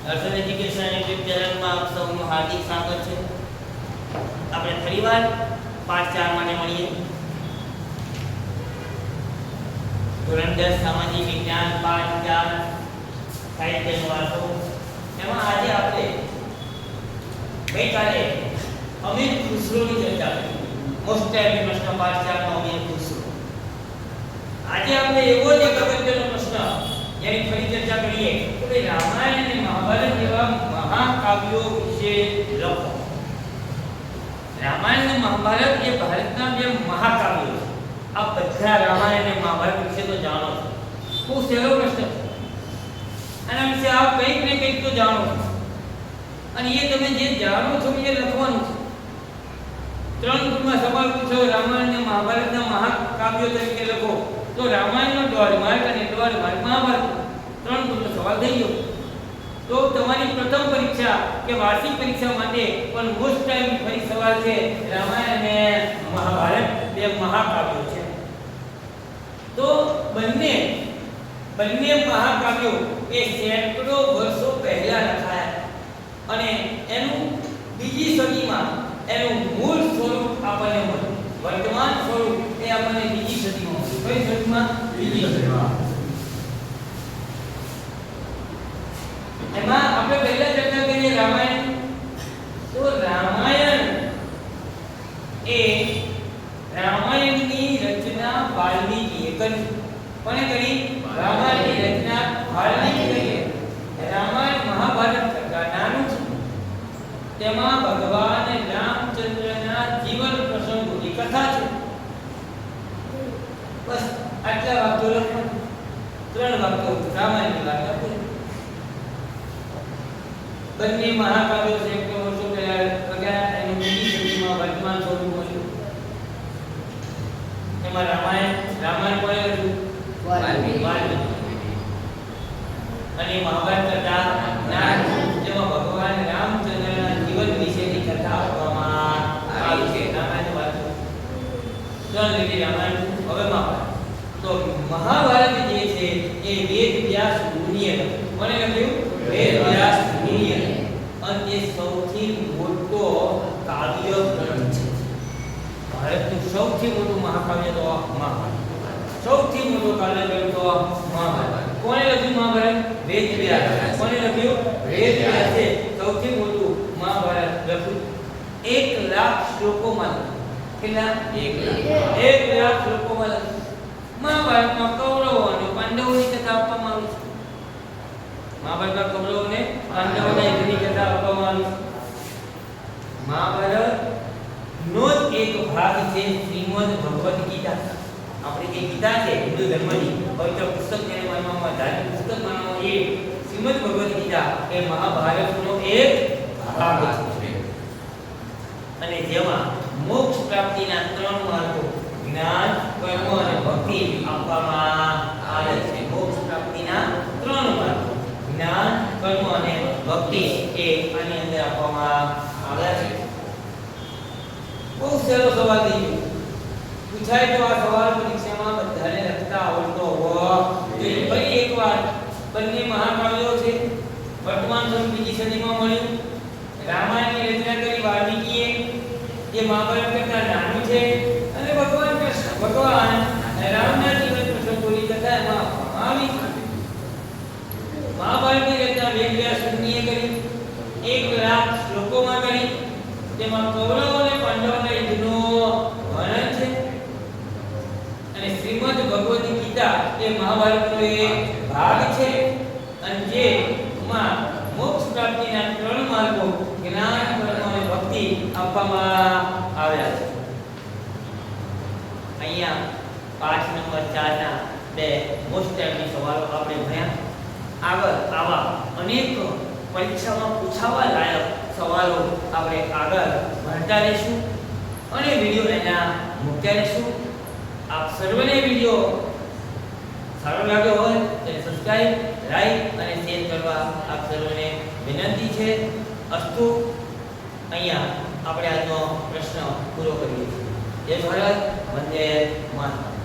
દર્શન education YouTube ચેનલમાં આપ સૌનું હાર્દિક સ્વાગત છે. આપણે ફરીવાર પાઠ 4 માટે મળીએ. ધોરણ 10 સામાજિક વિજ્ઞાન પાઠ 4 સાહિત્યનો વારસો. એમાં આજે આપણે ગઈકાલે અમીર ખુસરોની ચર્ચા કરી. મોસ્ટ ટાઈમ પ્રશ્ન પાઠ 4 માં અમીર ખુસરો. આજે આપણે એવો જ એક અગત્યનો પ્રશ્ન જેની ફરી ચર્ચા કરીએ તો કે રામાયણ અને મહાભારત જેવા મહાકાવ્યો વિશે લખો. રામાયણ અને મહાભારત એ ભારતના બે મહાકાવ્યો છે. આ બધા રામાયણ અને મહાભારત વિશે તો જાણો છો. બહુ સહેલો પ્રશ્ન છે. આના વિશે આપ કંઈક ને કંઈક તો જાણો છો અને એ તમે જે જાણો છો એ લખવાનું છે. 3 ગુણમાં સવાલ પૂછો રામાયણ અને મહાભારતના મહાકાવ્યો તરીકે લખો તો રામાયણનો 1.5 માર્ક અને 1.5 માર્ક મહાભારત 3 ગુણનો સવાલ થઈ ગયો. તો તમારી પ્રથમ પરીક્ષા કે વાર્ષિક પરીક્ષા માટે પણ મોસ્ટ ટાઈમ ફરી સવાલ છે રામાયણ અને મહાભારત બે મહાકાવ્યો છે. તો બંને મહાકાવ્યો એ સેંકડો વર્ષો પહેલા લખાયા અને એનું બીજી સદીમાં એનું મૂળ સ્વરૂપ આપણને મળ્યું. વર્તમાન સ્વરૂપ એ આપણને બીજી સદીમાં મળ્યું. કઈ સદીમાં? બીજી સદીમાં. એમાં આપણે પહેલા ચર્ચા કરીએ રામાયણ. તો રામાયણની રચના વાલ્મીકીએ કરી. કોણે કરી? રામાયણની રચના વાલ્મીકીએ કરી. રામાયણ મહાભારત કરતા નાનું છે. તેમાં ભગવાન રામચંદ્રના જીવન પ્રસંગોની કથા છે. બસ આટલા વાક્યો લખવાના. 3 વાક્યો રામાયણની વાત આપો. બંને મહાકાવ્યો સેંકડો વર્ષો પહેલા લખ્યા. એનું બીજી સદીમાં વર્તમાન સ્વરૂપ મળ્યું. એમાં રામાયણ કોણે લખ્યું? વાલ્મીકી. અને મહાભારત કથા જેમાં ભગવાન રામચંદ્રના જીવન વિશેની કથા આપવામાં આવી છે. રામાયણ વાત 3 રીતે રામાયણ. હવે મહાભારત. તો મહાભારત જે છે એ વેદ વ્યાસ મુનિએ લખ્યું. કોણે લખ્યું? વેદ વ્યાસ મુનિએ. અને તે સૌથી મોટો કાવ્ય ગ્રંથ છે. ભારતનું સૌથી મોટું મહાકાવ્ય તો મહાભારત. સૌથી મોટો કાવ્ય ગ્રંથ તો મહાભારત. કોણે લખ્યું મહાભારત? વેદ વ્યાસ. કોણે લખ્યું? વેદ વ્યાસે સૌથી મોટું મહાભારત લખ્યું. 1 લાખ શ્લોકોમાં. કેટલા? 1 લાખ શ્લોકોમાં લખ્યું. મહાભારતમાં કૌરવો અને પાંડવોની કથા આપવામાં આવી છે. મહાભારતમાં કૌરવો અને પાંડવોની યુદ્ધની કથા આપવામાં આવી છે. મહાભારત નો જ એક ભાગ છે શ્રીમદ ભગવદ ગીતા. આપણી જે ગીતા છે હિન્દુ ધર્મની પવિત્ર પુસ્તક જેને માનવામાં ધાર્મિક પુસ્તક માનવામાં એ શ્રીમદ ભગવદ ગીતા એ મહાભારતનો એક ભાગ છે. અને જેમાં મોક્ષ પ્રાપ્તિના 3 માર્ગો જ્ઞાન, કર્મ અને ભક્તિ આપવામાં આવે છે. મોક્ષ પ્રાપ્તિના 3 માર્ગો જ્ઞાન, કર્મ અને ભક્તિ એ આની અંદર આપવામાં આવે છે. બહુ સહેલો સવાલ થઈ ગયો. પૂછાય તો આ સવાલ પરીક્ષામાં બધાને લખતા આવડતો હોવો જોઈએ. ફરી એકવાર બંને મહાકાવ્યો છે. વર્તમાન સ્વરૂપ બીજી સદીમાં મળ્યું. રામાયણની રચના કરી વાલ્મીકીએ. જે મહાભારત કરતા નાનું છે અને ભગવાન રામના જીવન પ્રસંગોની કથા એમાં આવી છે. મહાભારતની રચના વેદ વ્યાસ મુનિએ કરી. 1 લાખ શ્લોકોમાં કરી. તેમાં કૌરવ અને પાંડવોના યુદ્ધનો વર્ણન છે. અને શ્રીમદ ભગવદ ગીતા એ મહાભારતનો એક ભાગ છે અને જેમાં મોક્ષ પ્રાપ્તિના 3 માર્ગો જ્ઞાન, કર્મ અને ભક્તિ આપવામાં આવ્યા છે. અહીંયા પાઠ નંબર 4 ના 2 મોસ્ટ ટાઈમની સવાલો આપણે ભણ્યા. આગળ આવા અનેક પરીક્ષામાં પૂછાવા લાયક સવાલો આપણે આગળ ભણતા રહીશું અને વિડિયો એના મૂકતા રહીશું. આપ સર્વને વિડિયો સારો લાગ્યો હોય તો સબસ્ક્રાઇબ, લાઈક અને શેર કરવા આપ સર્વને વિનંતી છે. અસ્તુ. અહીંયા આપણે આજનો પ્રશ્ન પૂરો કરીએ છીએ. જય ભારત, વંદે માતરમ.